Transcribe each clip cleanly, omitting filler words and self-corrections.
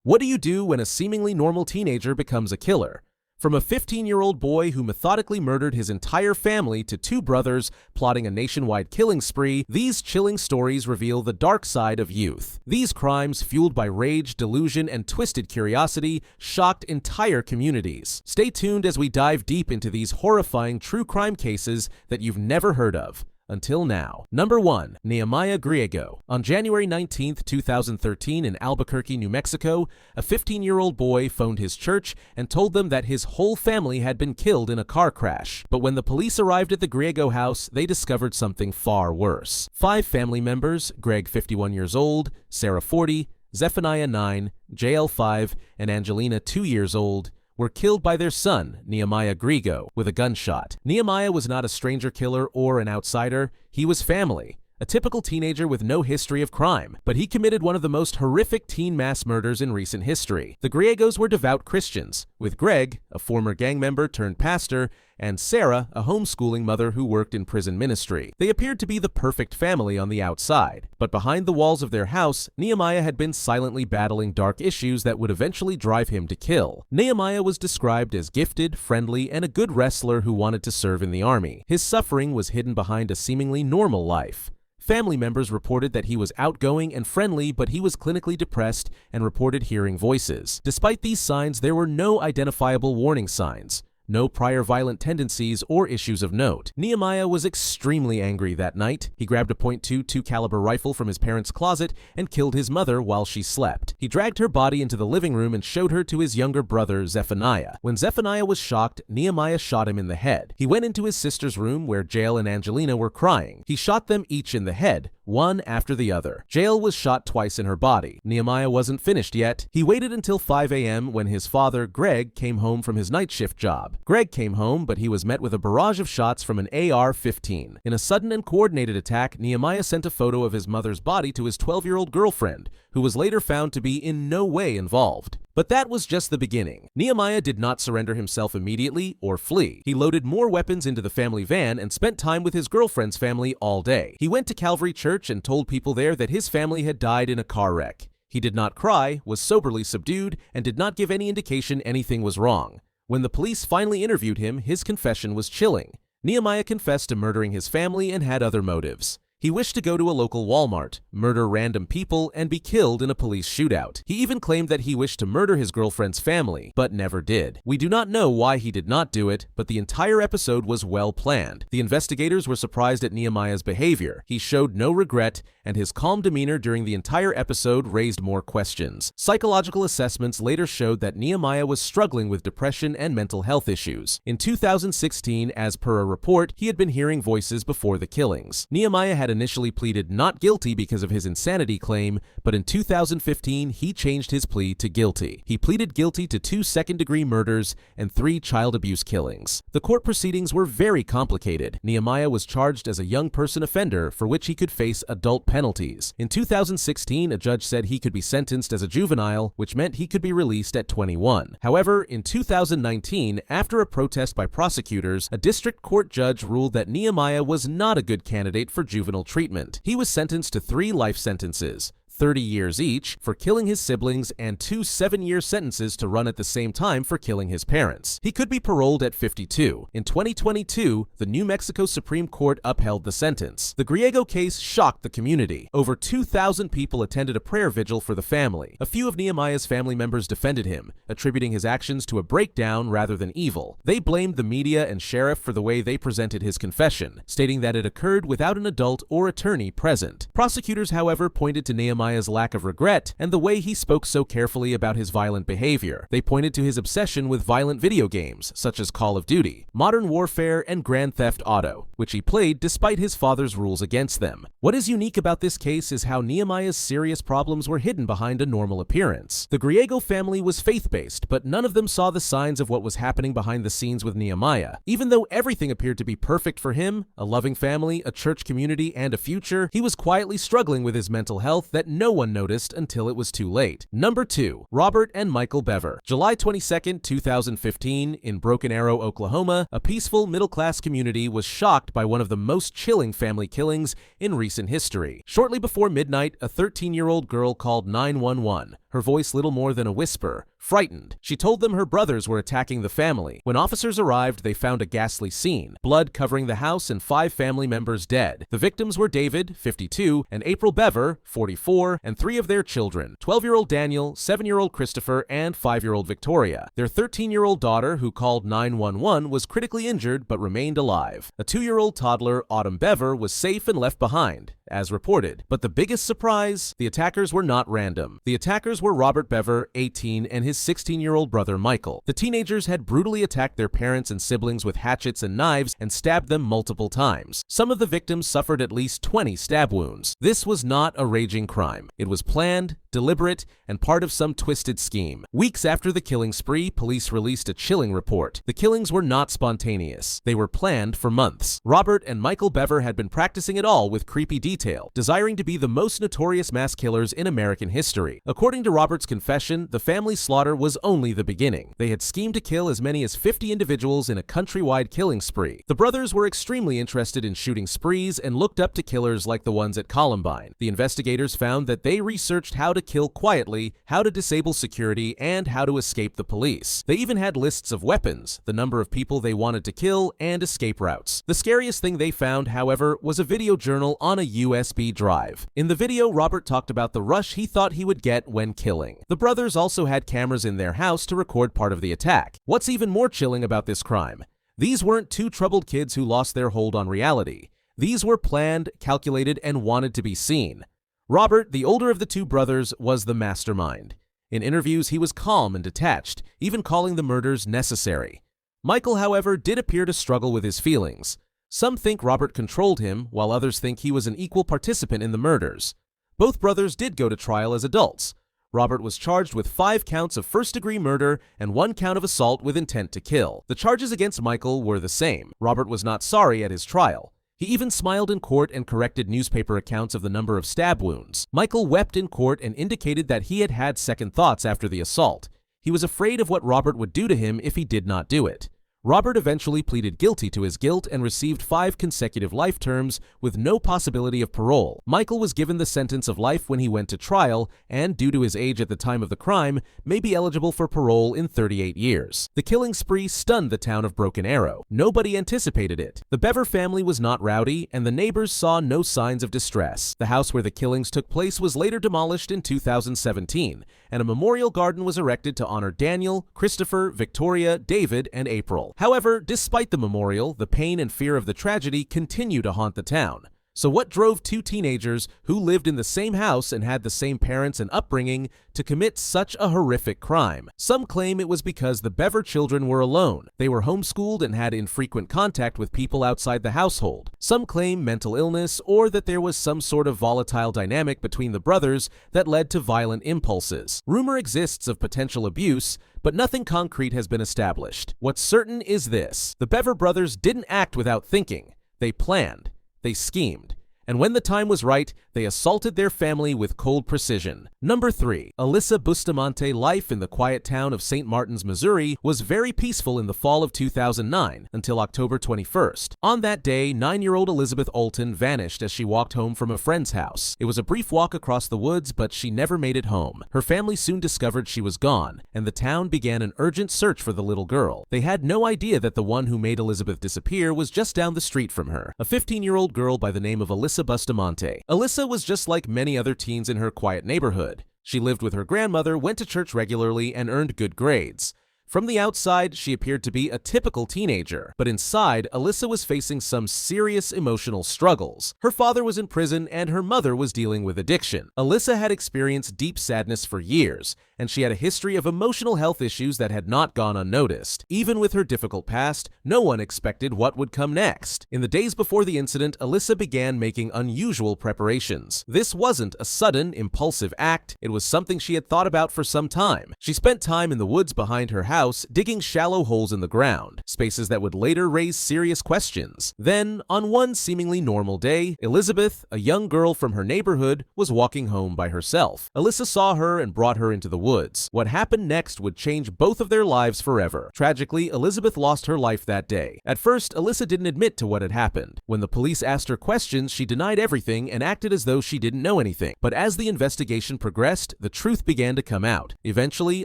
What do you do when a seemingly normal teenager becomes a killer? From a 15-year-old boy who methodically murdered his entire family to two brothers plotting a nationwide killing spree, these chilling stories reveal the dark side of youth. These crimes, fueled by rage, delusion, and twisted curiosity, shocked entire communities. Stay tuned as we dive deep into these horrifying true crime cases that you've never heard of. Until now. Number 1. Nehemiah Griego. On January 19, 2013 in Albuquerque, New Mexico, a 15-year-old boy phoned his church and told them that his whole family had been killed in a car crash. But when the police arrived at the Griego house, they discovered something far worse. 5 family members, Greg 51 years old, Sarah 40, Zephaniah 9, JL 5, and Angelina 2 years old, were killed by their son, Nehemiah Griego, with a gunshot. Nehemiah was not a stranger killer or an outsider. He was family. A typical teenager with no history of crime, but he committed one of the most horrific teen mass murders in recent history. The Griegos were devout Christians, with Greg, a former gang member turned pastor, and Sarah, a homeschooling mother who worked in prison ministry. They appeared to be the perfect family on the outside, but behind the walls of their house, Nehemiah had been silently battling dark issues that would eventually drive him to kill. Nehemiah was described as gifted, friendly, and a good wrestler who wanted to serve in the army. His suffering was hidden behind a seemingly normal life. Family members reported that he was outgoing and friendly, but he was clinically depressed and reported hearing voices. Despite these signs, there were no identifiable warning signs. No prior violent tendencies or issues of note. Nehemiah was extremely angry that night. He grabbed a .22 caliber rifle from his parents' closet and killed his mother while she slept. He dragged her body into the living room and showed her to his younger brother, Zephaniah. When Zephaniah was shocked, Nehemiah shot him in the head. He went into his sister's room where Jael and Angelina were crying. He shot them each in the head, one after the other. Jael was shot twice in her body. Nehemiah wasn't finished yet. He waited until 5 a.m. when his father, Greg, came home from his night shift job. Greg came home, but he was met with a barrage of shots from an AR-15. In a sudden and coordinated attack, Nehemiah sent a photo of his mother's body to his 12-year-old girlfriend, who was later found to be in no way involved. But that was just the beginning. Nehemiah did not surrender himself immediately or flee. He loaded more weapons into the family van and spent time with his girlfriend's family all day. He went to Calvary Church and told people there that his family had died in a car wreck. He did not cry, was soberly subdued, and did not give any indication anything was wrong. When the police finally interviewed him, his confession was chilling. Nehemiah confessed to murdering his family and had other motives. He wished to go to a local Walmart, murder random people, and be killed in a police shootout. He even claimed that he wished to murder his girlfriend's family, but never did. We do not know why he did not do it, but the entire episode was well planned. The investigators were surprised at Nehemiah's behavior. He showed no regret, and his calm demeanor during the entire episode raised more questions. Psychological assessments later showed that Nehemiah was struggling with depression and mental health issues. In 2016, as per a report, he had been hearing voices before the killings. Nehemiah had initially pleaded not guilty because of his insanity claim, but in 2015 he changed his plea to guilty. He pleaded guilty to 2 second-degree murders and 3 child abuse killings. The court proceedings were very complicated. Nehemiah was charged as a young person offender for which he could face adult penalties. In 2016, a judge said he could be sentenced as a juvenile, which meant he could be released at 21. However, in 2019, after a protest by prosecutors, a district court judge ruled that Nehemiah was not a good candidate for juvenile treatment. He was sentenced to 3 life sentences, 30 years each, for killing his siblings and 2 7-year sentences to run at the same time for killing his parents. He could be paroled at 52. In 2022, the New Mexico Supreme Court upheld the sentence. The Griego case shocked the community. Over 2,000 people attended a prayer vigil for the family. A few of Nehemiah's family members defended him, attributing his actions to a breakdown rather than evil. They blamed the media and sheriff for the way they presented his confession, stating that it occurred without an adult or attorney present. Prosecutors, however, pointed to Nehemiah's lack of regret and the way he spoke so carefully about his violent behavior. They pointed to his obsession with violent video games, such as Call of Duty, Modern Warfare, and Grand Theft Auto, which he played despite his father's rules against them. What is unique about this case is how Nehemiah's serious problems were hidden behind a normal appearance. The Griego family was faith-based, but none of them saw the signs of what was happening behind the scenes with Nehemiah. Even though everything appeared to be perfect for him, a loving family, a church community, and a future, he was quietly struggling with his mental health that no one noticed until it was too late. Number 2. Robert and Michael Bever. July 22, 2015, in Broken Arrow, Oklahoma, a peaceful middle-class community was shocked by one of the most chilling family killings in recent history. Shortly before midnight, a 13-year-old girl called 911, her voice little more than a whisper, frightened. She told them her brothers were attacking the family. When officers arrived, they found a ghastly scene, blood covering the house and 5 family members dead. The victims were David, 52, and April Bever, 44, and 3 of their children, 12-year-old Daniel, 7-year-old Christopher, and 5-year-old Victoria. Their 13-year-old daughter, who called 911, was critically injured but remained alive. A 2-year-old toddler, Autumn Bever, was safe and left behind, as reported. But the biggest surprise, the attackers were not random. The attackers were Robert Bever, 18, and his 16-year-old brother Michael. The teenagers had brutally attacked their parents and siblings with hatchets and knives and stabbed them multiple times. Some of the victims suffered at least 20 stab wounds. This was not a raging crime. It was planned, deliberate, and part of some twisted scheme. Weeks after the killing spree, police released a chilling report. The killings were not spontaneous. They were planned for months. Robert and Michael Bever had been practicing it all with creepy detail, desiring to be the most notorious mass killers in American history. According to Robert's confession, the family's slaughter was only the beginning. They had schemed to kill as many as 50 individuals in a countrywide killing spree. The brothers were extremely interested in shooting sprees and looked up to killers like the ones at Columbine. The investigators found that they researched how to kill quietly, how to disable security, and how to escape the police. They even had lists of weapons, the number of people they wanted to kill, and escape routes. The scariest thing they found, however, was a video journal on a USB drive. In the video, Robert talked about the rush he thought he would get when killing. The brothers also had cameras in their house to record part of the attack. What's even more chilling about this crime? These weren't 2 troubled kids who lost their hold on reality. These were planned, calculated, and wanted to be seen. Robert, the older of the 2 brothers, was the mastermind. In interviews, he was calm and detached, even calling the murders necessary. Michael, however, did appear to struggle with his feelings. Some think Robert controlled him, while others think he was an equal participant in the murders. Both brothers did go to trial as adults. Robert was charged with 5 counts of first-degree murder and 1 count of assault with intent to kill. The charges against Michael were the same. Robert was not sorry at his trial. He even smiled in court and corrected newspaper accounts of the number of stab wounds. Michael wept in court and indicated that he had had second thoughts after the assault. He was afraid of what Robert would do to him if he did not do it. Robert eventually pleaded guilty to his guilt and received 5 consecutive life terms with no possibility of parole. Michael was given the sentence of life when he went to trial and, due to his age at the time of the crime, may be eligible for parole in 38 years. The killing spree stunned the town of Broken Arrow. Nobody anticipated it. The Bever family was not rowdy, and the neighbors saw no signs of distress. The house where the killings took place was later demolished in 2017, and a memorial garden was erected to honor Daniel, Christopher, Victoria, David, and April. However, despite the memorial, the pain and fear of the tragedy continue to haunt the town. So what drove 2 teenagers who lived in the same house and had the same parents and upbringing to commit such a horrific crime? Some claim it was because the Bever children were alone. They were homeschooled and had infrequent contact with people outside the household. Some claim mental illness or that there was some sort of volatile dynamic between the brothers that led to violent impulses. Rumor exists of potential abuse, but nothing concrete has been established. What's certain is this: the Bever brothers didn't act without thinking. They planned. They schemed. And when the time was right, they assaulted their family with cold precision. Number 3. Alyssa Bustamante. Life in the quiet town of St. Martin's, Missouri was very peaceful in the fall of 2009 until October 21st. On that day, 9-year-old Elizabeth Olton vanished as she walked home from a friend's house. It was a brief walk across the woods, but she never made it home. Her family soon discovered she was gone, and the town began an urgent search for the little girl. They had no idea that the one who made Elizabeth disappear was just down the street from her, a 15-year-old girl by the name of Alyssa Bustamante. Alyssa was just like many other teens in her quiet neighborhood. She lived with her grandmother, went to church regularly, and earned good grades. From the outside, she appeared to be a typical teenager, but inside, Alyssa was facing some serious emotional struggles. Her father was in prison and her mother was dealing with addiction. Alyssa had experienced deep sadness for years, and she had a history of emotional health issues that had not gone unnoticed. Even with her difficult past, no one expected what would come next. In the days before the incident, Alyssa began making unusual preparations. This wasn't a sudden, impulsive act. It was something she had thought about for some time. She spent time in the woods behind her house house, digging shallow holes in the ground, spaces that would later raise serious questions. Then, on one seemingly normal day, Elizabeth, a young girl from her neighborhood, was walking home by herself. Alyssa saw her and brought her into the woods. What happened next would change both of their lives forever. Tragically, Elizabeth lost her life that day. At first, Alyssa didn't admit to what had happened. When the police asked her questions, she denied everything and acted as though she didn't know anything. But as the investigation progressed, the truth began to come out. Eventually,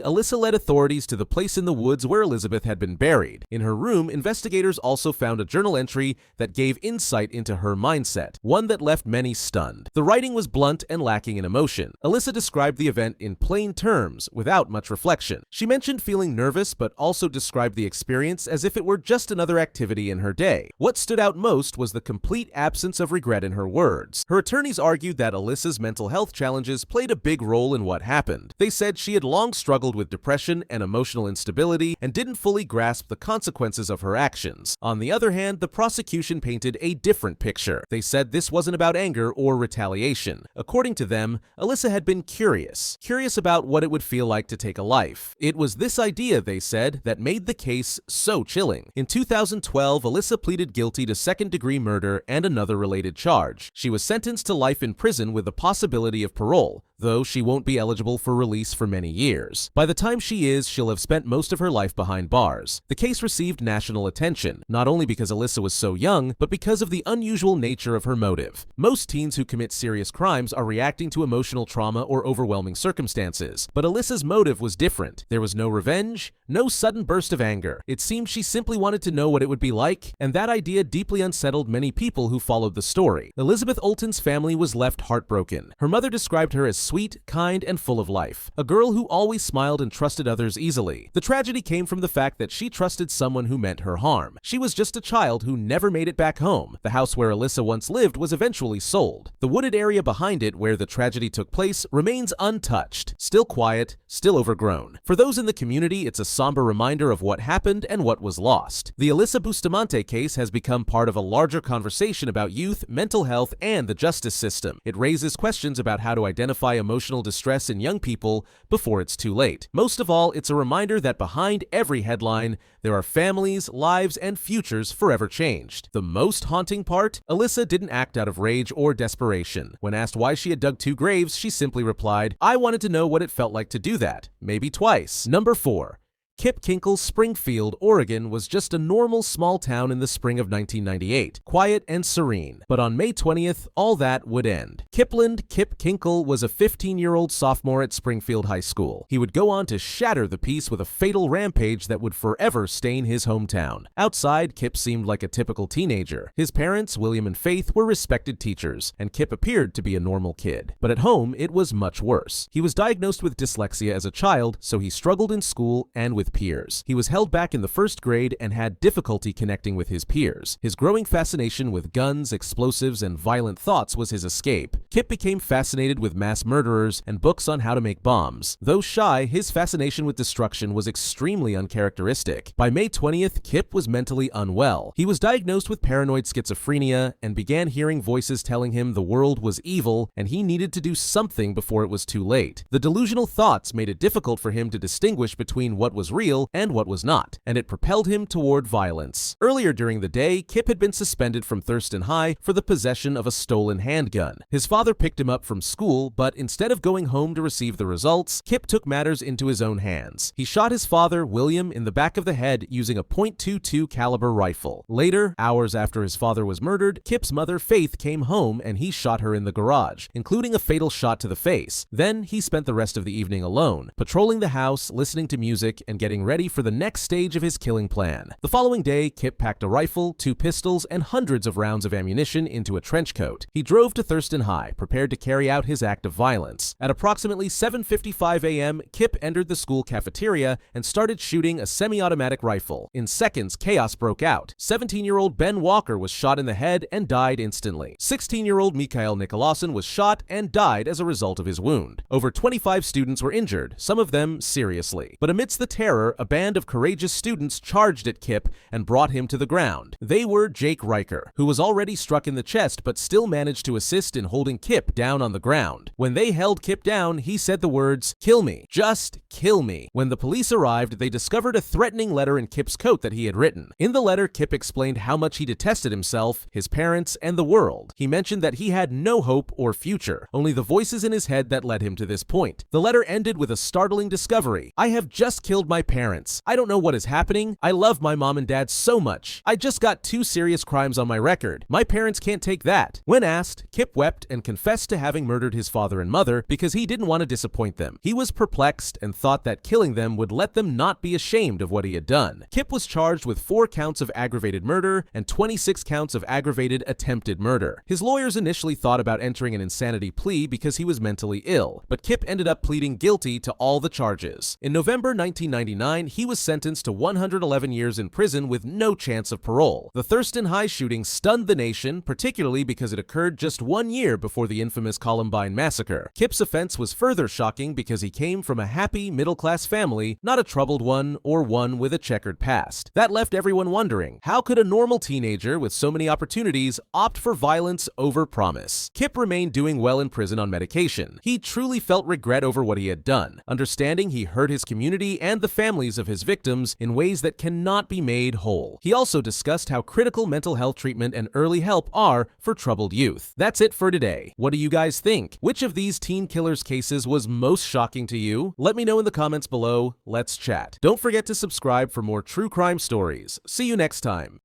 Alyssa led authorities to the place in the woods where Elizabeth had been buried. In her room, investigators also found a journal entry that gave insight into her mindset, one that left many stunned. The writing was blunt and lacking in emotion. Alyssa described the event in plain terms, without much reflection. She mentioned feeling nervous, but also described the experience as if it were just another activity in her day. What stood out most was the complete absence of regret in her words. Her attorneys argued that Alyssa's mental health challenges played a big role in what happened. They said she had long struggled with depression and emotional instability and didn't fully grasp the consequences of her actions. On the other hand, the prosecution painted a different picture. They said this wasn't about anger or retaliation. According to them, Alyssa had been curious about what it would feel like to take a life. It was this idea, they said, that made the case so chilling. In 2012, Alyssa pleaded guilty to second-degree murder and another related charge. She was sentenced to life in prison with the possibility of parole, though she won't be eligible for release for many years. By the time she is, she'll have spent most of her life behind bars. The case received national attention, not only because Alyssa was so young, but because of the unusual nature of her motive. Most teens who commit serious crimes are reacting to emotional trauma or overwhelming circumstances, but Alyssa's motive was different. There was no revenge, no sudden burst of anger. It seemed she simply wanted to know what it would be like, and that idea deeply unsettled many people who followed the story. Elizabeth Olten's family was left heartbroken. Her mother described her as sweet, kind, and full of life, a girl who always smiled and trusted others easily. The tragedy came from the fact that she trusted someone who meant her harm. She was just a child who never made it back home. The house where Alyssa once lived was eventually sold. The wooded area behind it, where the tragedy took place, remains untouched, still quiet, still overgrown. For those in the community, it's a somber reminder of what happened and what was lost. The Alyssa Bustamante case has become part of a larger conversation about youth, mental health, and the justice system. It raises questions about how to identify emotional distress in young people before it's too late. Most of all, it's a reminder that behind every headline, there are families, lives, and futures forever changed. The most haunting part? Alyssa didn't act out of rage or desperation. When asked why she had dug 2 graves, she simply replied, "I wanted to know what it felt like to do that. Maybe twice." Number 4. Kip Kinkle's Springfield, Oregon was just a normal small town in the spring of 1998, quiet and serene. But on May 20th, all that would end. Kip Kinkle was a 15-year-old sophomore at Springfield High School. He would go on to shatter the peace with a fatal rampage that would forever stain his hometown. Outside, Kip seemed like a typical teenager. His parents, William and Faith, were respected teachers, and Kip appeared to be a normal kid. But at home, it was much worse. He was diagnosed with dyslexia as a child, so he struggled in school and with peers. He was held back in the 1st grade and had difficulty connecting with his peers. His growing fascination with guns, explosives, and violent thoughts was his escape. Kip became fascinated with mass murderers and books on how to make bombs. Though shy, his fascination with destruction was extremely uncharacteristic. By May 20th, Kip was mentally unwell. He was diagnosed with paranoid schizophrenia and began hearing voices telling him the world was evil and he needed to do something before it was too late. The delusional thoughts made it difficult for him to distinguish between what was real and what was not, and it propelled him toward violence. Earlier during the day, Kip had been suspended from Thurston High for the possession of a stolen handgun. His father picked him up from school, but instead of going home to receive the results, Kip took matters into his own hands. He shot his father, William, in the back of the head using a .22 caliber rifle. Later, hours after his father was murdered, Kip's mother, Faith, came home and he shot her in the garage, including a fatal shot to the face. Then he spent the rest of the evening alone, patrolling the house, listening to music, and getting ready for the next stage of his killing plan. The following day, Kip packed a rifle, 2 pistols, and hundreds of rounds of ammunition into a trench coat. He drove to Thurston High, prepared to carry out his act of violence. At approximately 7:55 a.m., Kip entered the school cafeteria and started shooting a semi-automatic rifle. In seconds, chaos broke out. 17-year-old Ben Walker was shot in the head and died instantly. 16-year-old Mikhail Nikolausen was shot and died as a result of his wound. Over 25 students were injured, some of them seriously. But amidst the terror terror, a band of courageous students charged at Kip and brought him to the ground. They were Jake Riker, who was already struck in the chest but still managed to assist in holding Kip down on the ground. When they held Kip down, he said the words, "Kill me. Just kill me." When the police arrived, they discovered a threatening letter in Kip's coat that he had written. In the letter, Kip explained how much he detested himself, his parents, and the world. He mentioned that he had no hope or future, only the voices in his head that led him to this point. The letter ended with a startling discovery. "I have just killed my parents. I don't know what is happening. I love my mom and dad so much. I just got 2 serious crimes on my record. My parents can't take that." When asked, Kip wept and confessed to having murdered his father and mother because he didn't want to disappoint them. He was perplexed and thought that killing them would let them not be ashamed of what he had done. Kip was charged with 4 counts of aggravated murder and 26 counts of aggravated attempted murder. His lawyers initially thought about entering an insanity plea because he was mentally ill, but Kip ended up pleading guilty to all the charges. In November 1999, he was sentenced to 111 years in prison with no chance of parole. The Thurston High shooting stunned the nation, particularly because it occurred just 1 year before the infamous Columbine massacre. Kip's offense was further shocking because he came from a happy, middle-class family, not a troubled one or one with a checkered past. That left everyone wondering, how could a normal teenager with so many opportunities opt for violence over promise? Kip remained doing well in prison on medication. He truly felt regret over what he had done, understanding he hurt his community and the families of his victims in ways that cannot be made whole. He also discussed how critical mental health treatment and early help are for troubled youth. That's it for today. What do you guys think? Which of these teen killers cases was most shocking to you? Let me know in the comments below. Let's chat. Don't forget to subscribe for more true crime stories. See you next time.